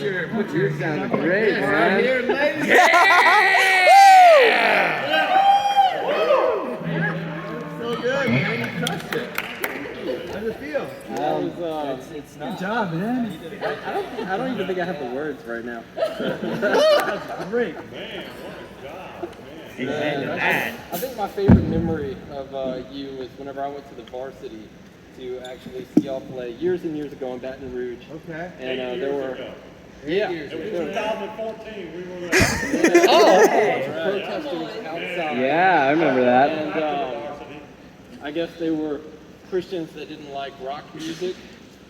your sounding great, man. Here, ladies. So good, man. You crushed it. How does it feel? It's not. Good job, man. I don't even think I have the words right now. That's great. I think my favorite memory of you is whenever I went to the varsity to actually see y'all play years and years ago in Baton Rouge. Okay. And there were. It was 2014. We were there. Protesters outside. Yeah, I remember that. And I guess they were Christians that didn't like rock music.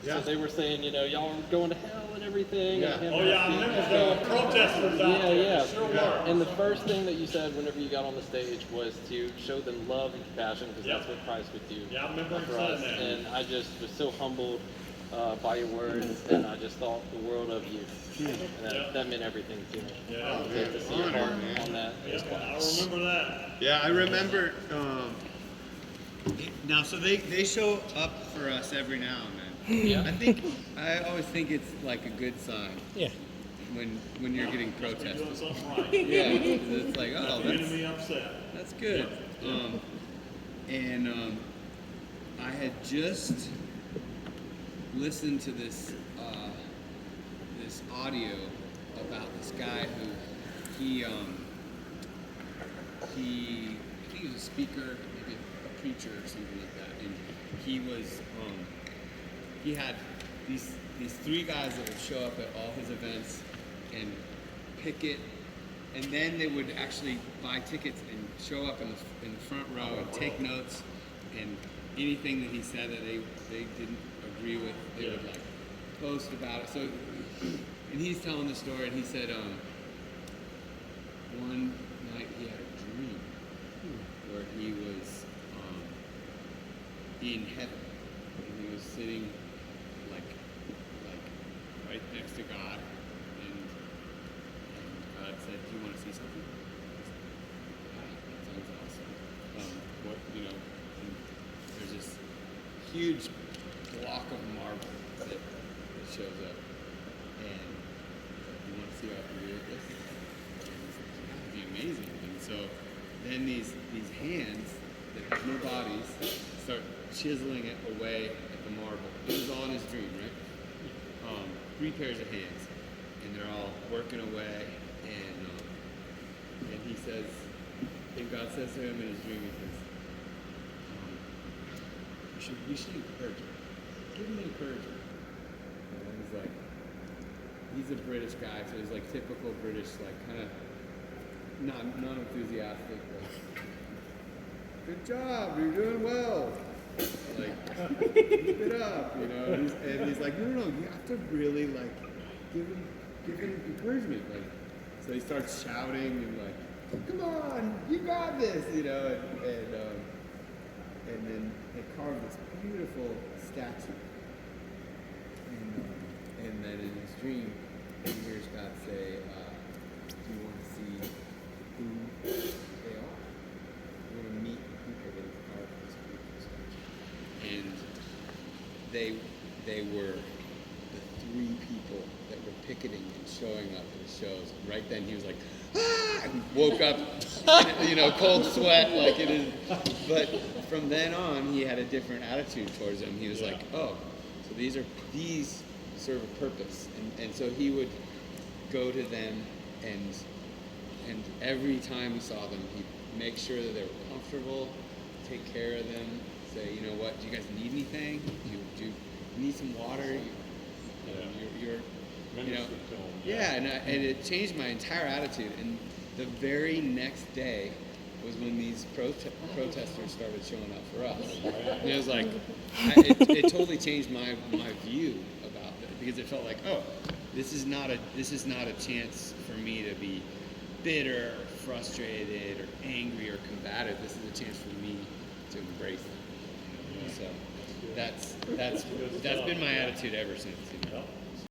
So they were saying, y'all are going to hell and everything. Yeah. And Oh yeah, I remember there were protesters out there. Yeah. Sure were. And the first thing that you said whenever you got on the stage was to show them love and compassion because that's what Christ would do Yeah, I remember him for saying us. that. And I just was so humbled by your words, and I just thought the world of you. And that meant everything to me. Yeah. To see your heart on that. Yeah, I remember that. Yeah, I remember. Now, so they show up for us every now and then. Yeah. I always think it's like a good sign. Yeah. When you're getting protested. Doing something right. Yeah, it's like, oh, The enemy upset. that's good. I had just listened to this this audio about this guy who I think he was a speaker, maybe a preacher or something like that, and he had these three guys that would show up at all his events and picket, and then they would actually buy tickets and show up in the front row and take notes, and anything that he said that they didn't agree with, they would like post about it. So, and he's telling the story, and he said one night he had a dream where he was in heaven, and he was sitting like right next to God, and God said, "Do you want to see something?" He said, "Yeah, that sounds awesome." And there's this huge block of marble that shows up, and you want to see how I can do with this? And he said, "Yeah, it'd be amazing." And so then these hands that have no bodies start chiseling it away at the marble. It was all in his dream, right? 3 pairs of hands, and they're all working away, and he says, and God says to him in his dream, he says, you should encourage him. Give him encouragement. And he's like, he's a British guy, so he's like typical British, like kind of non-enthusiastic, like, good job, you're doing well. Like, keep it up, and he's like, no, you have to really like give him encouragement, like. So he starts shouting and like, come on, you got this, and then they carve this beautiful statue, and then in his dream he hears God say, do you want to see who they are? You want to meet the people that have carved this beautiful statue? And they were the 3 people that were picketing and showing up at his shows. And right then he was like, ah! And woke up, cold sweat like it is. But from then on, he had a different attitude towards them. He was like, oh, so these serve a purpose. And so he would go to them, and every time he saw them, he'd make sure that they were comfortable, take care of them, say, you know what, do you guys need anything? Do you need some water? And it changed my entire attitude. And the very next day was when these protesters started showing up for us. And it was like, it totally changed my view about it, because it felt like, oh, this is not a chance for me to be bitter or frustrated or angry or combative. This is a chance for me to embrace them. So that's been my attitude ever since.